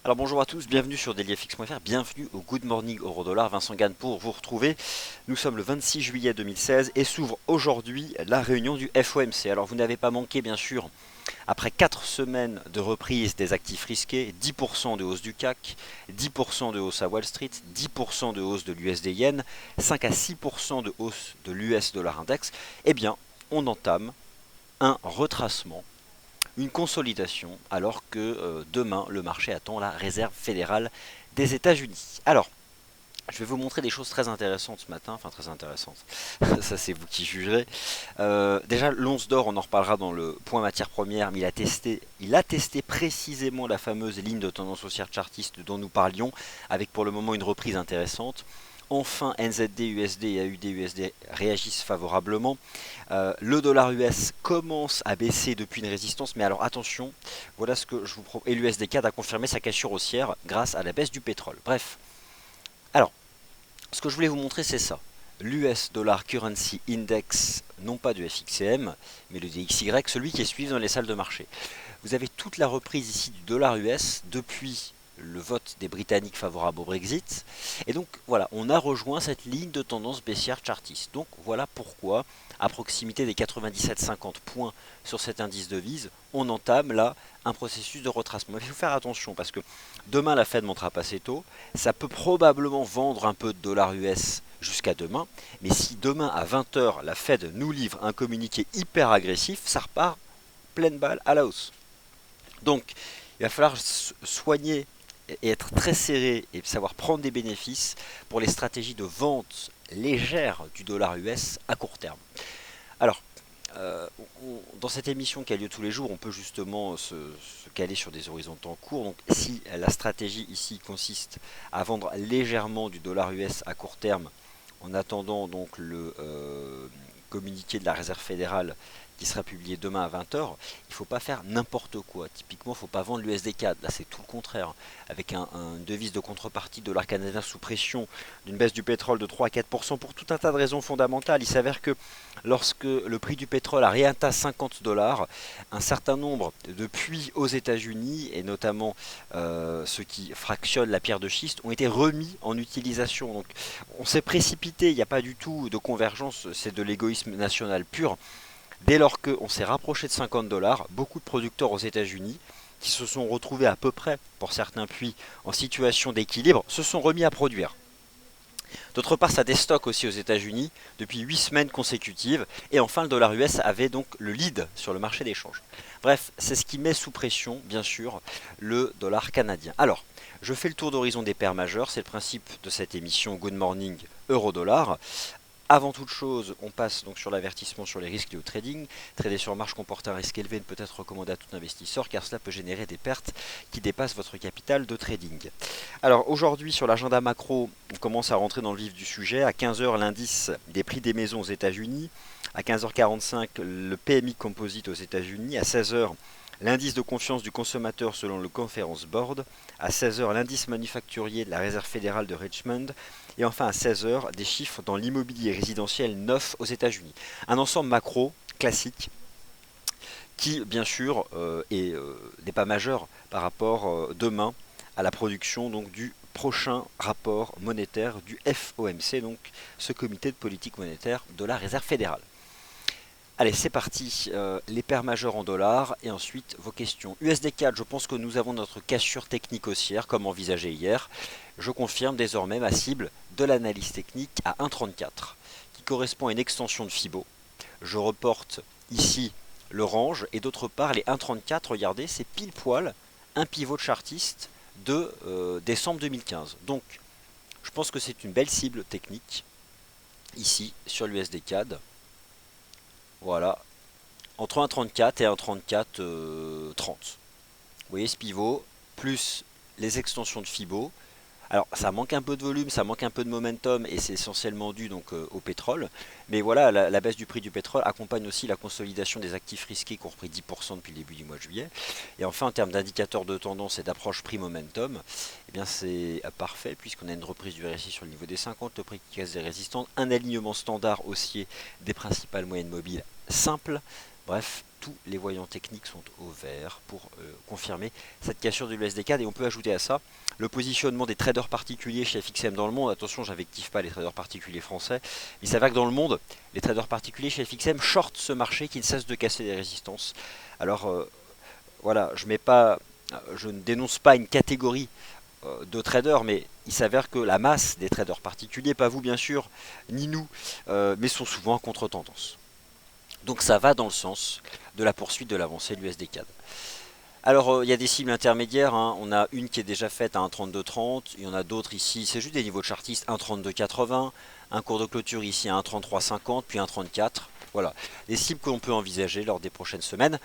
Alors bonjour à tous, bienvenue sur dailyfx.fr, bienvenue au Good Morning Euro-Dollar, Vincent Gann pour vous retrouver. Nous sommes le 26 juillet 2016 et s'ouvre aujourd'hui la réunion du FOMC. Alors vous n'avez pas manqué bien sûr, après 4 semaines de reprise des actifs risqués, 10% de hausse du CAC, 10% de hausse à Wall Street, 10% de hausse de l'USD Yen, 5 à 6% de hausse de l'US Dollar Index, eh bien on entame un retracement, une consolidation, alors que demain, le marché attend la réserve fédérale des États-Unis. Alors, je vais vous montrer des choses très intéressantes ce matin, enfin très intéressantes, ça c'est vous qui jugerez. Déjà, l'once d'or, on en reparlera dans le point matière première, mais il a testé précisément la fameuse ligne de tendance haussière chartiste dont nous parlions, avec pour le moment une reprise intéressante. Enfin, NZD, USD et AUD, USD réagissent favorablement. Le dollar US commence à baisser depuis une résistance, mais alors attention, voilà ce que je vous propose. Et l'USD CAD a confirmé sa cassure haussière grâce à la baisse du pétrole. Bref, alors, ce que je voulais vous montrer, c'est ça. L'US Dollar Currency Index, non pas du FXCM, mais le DXY, celui qui est suivi dans les salles de marché. Vous avez toute la reprise ici du dollar US depuis le vote des Britanniques favorable au Brexit. Et donc voilà, on a rejoint cette ligne de tendance baissière chartiste. Donc voilà pourquoi, à proximité des 97,50 points sur cet indice de devise, on entame là un processus de retracement. Il faut faire attention parce que demain la Fed montera pas ses taux. Ça peut probablement vendre un peu de dollars US jusqu'à demain. Mais si demain à 20 h la Fed nous livre un communiqué hyper agressif, ça repart pleine balle à la hausse. Donc, il va falloir soigner et être très serré et savoir prendre des bénéfices pour les stratégies de vente légère du dollar US à court terme. Alors, dans cette émission qui a lieu tous les jours, on peut justement se caler sur des horizons de temps courts. Donc, si la stratégie ici consiste à vendre légèrement du dollar US à court terme, en attendant donc le communiqué de la Réserve fédérale qui sera publié demain à 20 h, il ne faut pas faire n'importe quoi. Typiquement, il ne faut pas vendre l'USD CAD. Là, c'est tout le contraire. Avec une devise de contrepartie de dollar canadien sous pression d'une baisse du pétrole de 3 à 4% pour tout un tas de raisons fondamentales. Il s'avère que lorsque le prix du pétrole a réatteint 50 $, un certain nombre de puits aux États-Unis, et notamment ceux qui fractionnent la pierre de schiste, ont été remis en utilisation. Donc, on s'est précipité, il n'y a pas du tout de convergence, c'est de l'égoïsme national pur. Dès lors qu'on s'est rapproché de 50 $, beaucoup de producteurs aux États-Unis, qui se sont retrouvés à peu près, pour certains puits, en situation d'équilibre, se sont remis à produire. D'autre part, ça déstocke aussi aux États-Unis depuis 8 semaines consécutives. Et enfin, le dollar US avait donc le lead sur le marché des changes. Bref, c'est ce qui met sous pression, bien sûr, le dollar canadien. Alors, je fais le tour d'horizon des paires majeures. C'est le principe de cette émission Good Morning Euro-Dollar. Avant toute chose, on passe donc sur l'avertissement sur les risques liés au trading. Trader sur marge comporte un risque élevé ne peut être recommandé à tout investisseur car cela peut générer des pertes qui dépassent votre capital de trading. Alors aujourd'hui sur l'agenda macro, on commence à rentrer dans le vif du sujet. À 15 h, l'indice des prix des maisons aux États-Unis. À 15 h 45, le PMI Composite aux États-Unis. À 16 h, l'indice de confiance du consommateur selon le Conference Board. À 16 h, l'indice manufacturier de la Réserve fédérale de Richmond. Et enfin à 16 h, des chiffres dans l'immobilier résidentiel neuf aux États-Unis. Un ensemble macro classique qui, bien sûr, n'est pas majeur par rapport demain à la production donc, du prochain rapport monétaire du FOMC, donc ce comité de politique monétaire de la Réserve fédérale. Allez, c'est parti, les paires majeures en dollars et ensuite vos questions. USD4, je pense que nous avons notre cassure technique haussière comme envisagé hier. Je confirme désormais ma cible de l'analyse technique à 1,34 qui correspond à une extension de Fibo. Je reporte ici le range et d'autre part les 1,34, regardez, c'est pile poil un pivot chartiste de décembre 2015. Donc, je pense que c'est une belle cible technique ici sur l'USD-CAD. Voilà, entre 1,34 et 1,34,30. Vous voyez ce pivot, plus les extensions de Fibo. Alors ça manque un peu de volume, ça manque un peu de momentum et c'est essentiellement dû donc au pétrole. Mais voilà, la baisse du prix du pétrole accompagne aussi la consolidation des actifs risqués qui ont repris 10% depuis le début du mois de juillet. Et enfin en termes d'indicateurs de tendance et d'approche prix momentum, eh bien c'est parfait puisqu'on a une reprise du RSI sur le niveau des 50, le prix qui casse des résistances, un alignement standard haussier des principales moyennes mobiles simple. Bref, tous les voyants techniques sont au vert pour confirmer cette cassure de l'USD-CAD. Et on peut ajouter à ça le positionnement des traders particuliers chez FXM dans le monde. Attention, j'invective pas les traders particuliers français. Il s'avère que dans le monde, les traders particuliers chez FXM shortent ce marché qui ne cesse de casser des résistances. Alors voilà, je ne dénonce pas une catégorie de traders, mais il s'avère que la masse des traders particuliers, pas vous bien sûr, ni nous, mais sont souvent en contre-tendance. Donc ça va dans le sens de la poursuite de l'avancée de l'USD-CAD. Alors il y a des cibles intermédiaires, hein. On a une qui est déjà faite à 1,3230, il y en a d'autres ici, c'est juste des niveaux de chartistes, 1,3280, un cours de clôture ici à 1,3350, puis 1,34. Voilà, les cibles que l'on peut envisager lors des prochaines semaines.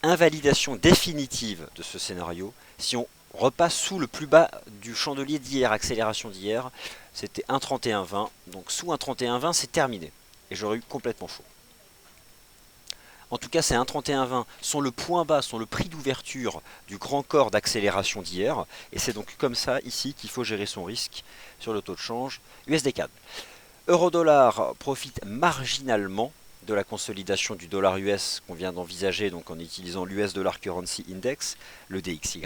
Invalidation définitive de ce scénario, si on repasse sous le plus bas du chandelier d'hier, accélération d'hier, c'était 1,3120, donc sous 1,3120 c'est terminé, et j'aurais eu complètement chaud. En tout cas, ces 1,3120 sont le point bas, sont le prix d'ouverture du grand corps d'accélération d'hier. Et c'est donc comme ça, ici, qu'il faut gérer son risque sur le taux de change USD-CAD. Euro-dollar profite marginalement de la consolidation du dollar US qu'on vient d'envisager donc en utilisant l'US Dollar Currency Index, le DXY.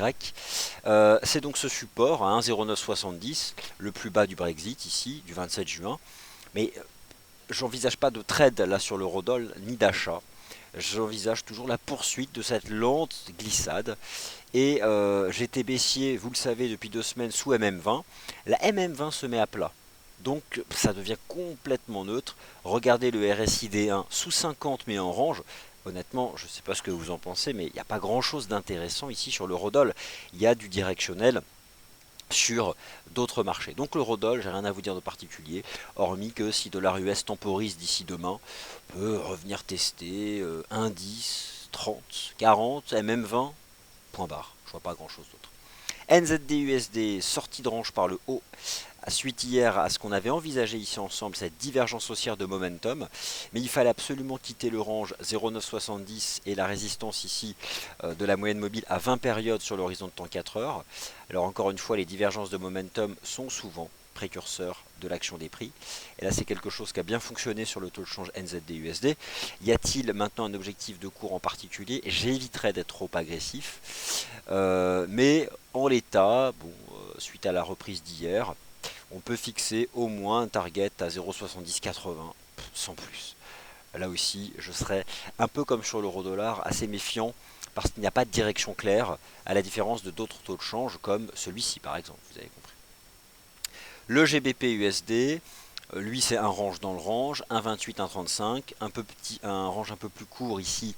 C'est donc ce support à 1,0970, le plus bas du Brexit ici, du 27 juin. Mais j'envisage pas de trade là sur l'euro-dollar ni d'achat. J'envisage toujours la poursuite de cette lente glissade. Et j'étais baissier, vous le savez, depuis 2 semaines sous MM20. La MM20 se met à plat. Donc ça devient complètement neutre. Regardez le RSI D1 sous 50 mais en range. Honnêtement, je ne sais pas ce que vous en pensez, mais il n'y a pas grand chose d'intéressant ici sur l'eurodoll. Il y a du directionnel sur d'autres marchés. Donc l'eurodoll, j'ai rien à vous dire de particulier, hormis que si dollar US temporise d'ici demain, on peut revenir tester 1, 10, 30, 40, même 20, point barre. Je vois pas grand chose d'autre. NZD-USD, sortie de range par le haut, suite hier à ce qu'on avait envisagé ici ensemble, cette divergence haussière de momentum, mais il fallait absolument quitter le range 0,970 et la résistance ici de la moyenne mobile à 20 périodes sur l'horizon de temps 4 heures. Alors encore une fois, les divergences de momentum sont souvent précurseurs de l'action des prix. Et là, c'est quelque chose qui a bien fonctionné sur le taux de change NZD-USD. Y a-t-il maintenant un objectif de cours en particulier? J'éviterai d'être trop agressif. Mais en l'état, bon, suite à la reprise d'hier, on peut fixer au moins un target à 0,7080, sans plus. Là aussi, je serai un peu comme sur l'euro-dollar, assez méfiant, parce qu'il n'y a pas de direction claire, à la différence de d'autres taux de change, comme celui-ci par exemple, vous avez compris. Le GBP-USD, lui c'est un range dans le range, 1,28, 1,35, un range un peu plus court ici,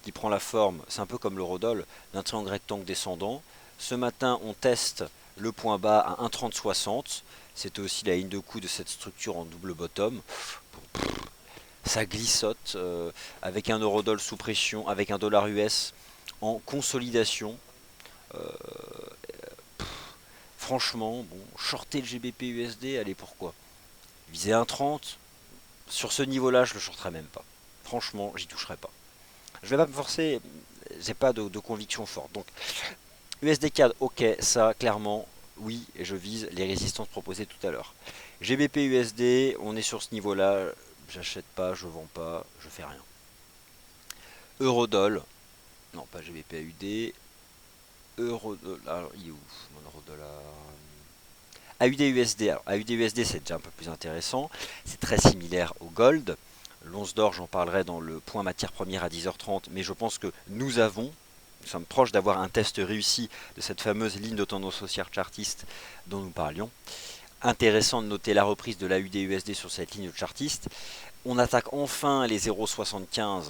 qui prend la forme, c'est un peu comme l'eurodoll, d'un triangle rectangle descendant. Ce matin, on teste le point bas à 1,3060. C'était aussi la ligne de coup de cette structure en double bottom. Ça glissote avec un eurodoll sous pression, avec un dollar US en consolidation. Franchement, bon, shorter le GBP USD, allez pourquoi? Viser 1,30, sur ce niveau-là, je le shorterai même pas. Franchement, j'y toucherai pas. Je vais pas me forcer, j'ai pas de conviction forte. Donc, USD-CAD, ok, ça, clairement, oui, et je vise les résistances proposées tout à l'heure. GBP-USD, on est sur ce niveau-là, j'achète pas, je vends pas, je fais rien. Eurodoll, non, pas GBP-AUD, Eurodollar, il est où mon eurodollar? AUD-USD, alors AUD-USD c'est déjà un peu plus intéressant, c'est très similaire au gold. L'once d'or, j'en parlerai dans le point matière première à 10h30, mais je pense que nous sommes proches d'avoir un test réussi de cette fameuse ligne de tendance haussière chartiste dont nous parlions. Intéressant de noter la reprise de l'AUD-USD sur cette ligne de chartiste. On attaque enfin les 0,75,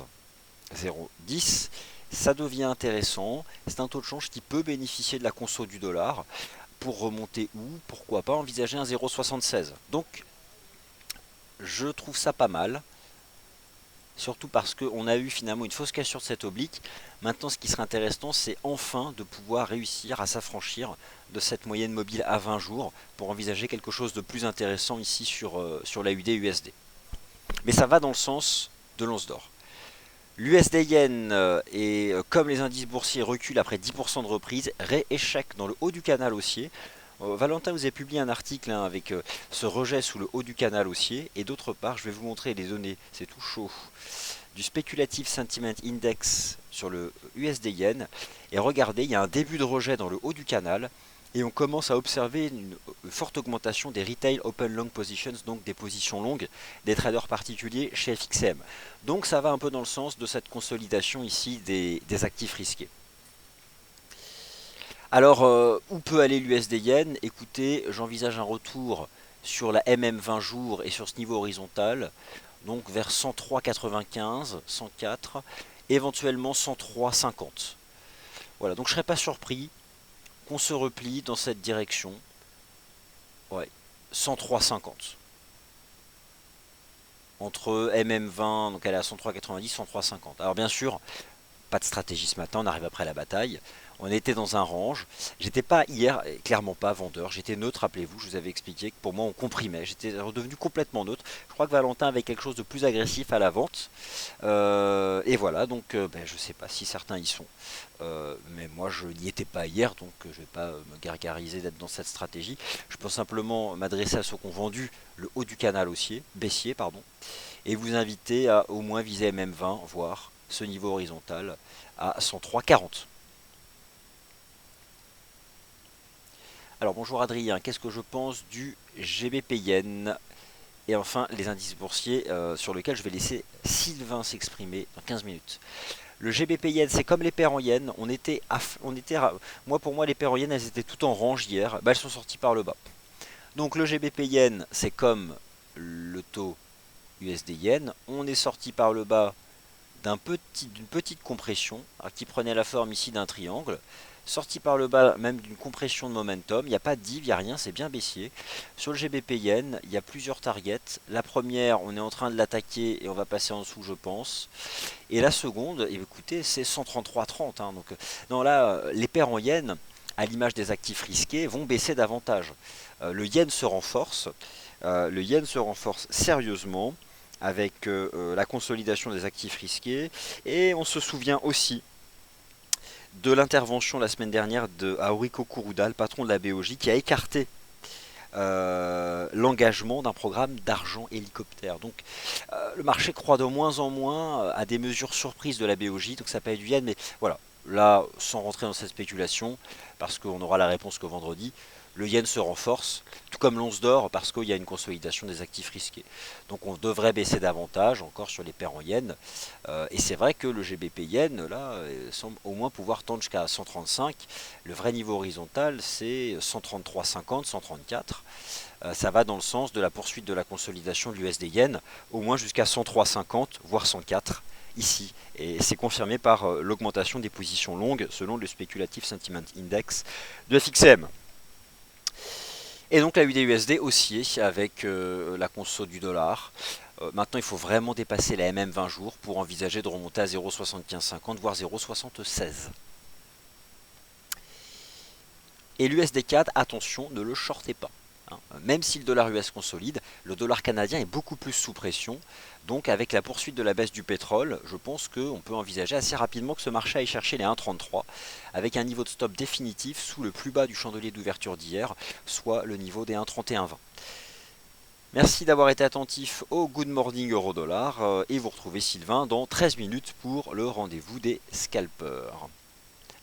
0,10. Ça devient intéressant. C'est un taux de change qui peut bénéficier de la conso du dollar. Pour remonter où? Pourquoi pas envisager un 0,76. Donc, je trouve ça pas mal. Surtout parce qu'on a eu finalement une fausse cassure de cette oblique. Maintenant, ce qui serait intéressant, c'est enfin de pouvoir réussir à s'affranchir de cette moyenne mobile à 20 jours pour envisager quelque chose de plus intéressant ici sur l'AUD-USD. Mais ça va dans le sens de l'once d'or. L'USD-Yen, comme les indices boursiers reculent après 10% de reprise, rééchec dans le haut du canal haussier. Valentin vous a publié un article hein, avec ce rejet sous le haut du canal haussier. Et d'autre part, je vais vous montrer les données, c'est tout chaud, du Speculative Sentiment Index sur le USD Yen. Et regardez, il y a un début de rejet dans le haut du canal. Et on commence à observer une forte augmentation des Retail Open Long Positions, donc des positions longues des traders particuliers chez FXM. Donc ça va un peu dans le sens de cette consolidation ici des actifs risqués. Alors, où peut aller l'USD Yen? Écoutez, j'envisage un retour sur la MM 20 jours et sur ce niveau horizontal, donc vers 103,95, 104, éventuellement 103,50. Voilà, donc je ne serais pas surpris qu'on se replie dans cette direction. Ouais, 103,50. Entre MM20, donc elle est à 103,90, 103,50. Alors bien sûr, pas de stratégie ce matin, on arrive après la bataille. On était dans un range. J'étais pas hier, clairement pas vendeur. J'étais neutre, rappelez-vous. Je vous avais expliqué que pour moi on comprimait. J'étais redevenu complètement neutre. Je crois que Valentin avait quelque chose de plus agressif à la vente. Et voilà, donc ben, je sais pas si certains y sont. Mais moi je n'y étais pas hier, donc je vais pas me gargariser d'être dans cette stratégie. Je peux simplement m'adresser à ceux qui ont vendu le haut du canal haussier, baissier, pardon, et vous inviter à au moins viser MM20, voire ce niveau horizontal à 103,40. Alors bonjour Adrien, qu'est-ce que je pense du GBP Yen? Et enfin les indices boursiers sur lesquels je vais laisser Sylvain s'exprimer dans 15 minutes. Le GBP Yen, c'est comme les paires en Yen. Moi pour moi les paires en Yen elles étaient toutes en range hier. Bah, elles sont sorties par le bas. Donc le GBP Yen c'est comme le taux USD Yen. On est sorti par le bas d'une petite compression qui prenait la forme ici d'un triangle, sorti par le bas même d'une compression de momentum. Il n'y a pas de div, il n'y a rien, c'est bien baissier. Sur le GBP Yen, il y a plusieurs targets. La première, on est en train de l'attaquer et on va passer en dessous, je pense. Et la seconde, écoutez, c'est 133,30. Hein, donc, non, là, les paires en Yen, à l'image des actifs risqués, vont baisser davantage. Le Yen se renforce. Le Yen se renforce sérieusement avec la consolidation des actifs risqués. Et on se souvient aussi de l'intervention la semaine dernière de Auriko Kuruda, le patron de la BOJ, qui a écarté l'engagement d'un programme d'argent hélicoptère. Donc le marché croit de moins en moins à des mesures surprises de la BOJ, donc ça paye du yen, mais voilà, là, sans rentrer dans cette spéculation, parce qu'on aura la réponse que vendredi, le yen se renforce, tout comme l'once d'or, parce qu'il y a une consolidation des actifs risqués. Donc on devrait baisser davantage encore sur les paires en yen. Et c'est vrai que le GBP yen, là, semble au moins pouvoir tendre jusqu'à 135. Le vrai niveau horizontal, c'est 133,50, 134. Ça va dans le sens de la poursuite de la consolidation de l'USD yen, au moins jusqu'à 103,50, voire 104 ici. Et c'est confirmé par l'augmentation des positions longues selon le Speculative Sentiment Index de FXM. Et donc la UD-USD haussier avec la conso du dollar. Maintenant, il faut vraiment dépasser la MM 20 jours pour envisager de remonter à 0,7550 voire 0,76. Et l'USD CAD, attention, ne le shortez pas. Même si le dollar US consolide, le dollar canadien est beaucoup plus sous pression. Donc avec la poursuite de la baisse du pétrole, je pense qu'on peut envisager assez rapidement que ce marché aille chercher les 1,33 avec un niveau de stop définitif sous le plus bas du chandelier d'ouverture d'hier, soit le niveau des 1,3120. Merci d'avoir été attentif au Good Morning Euro-Dollar et vous retrouvez Sylvain dans 13 minutes pour le rendez-vous des scalpers.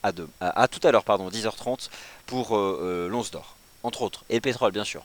À tout à l'heure, pardon, 10h30 pour l'once d'or, entre autres, et le pétrole bien sûr.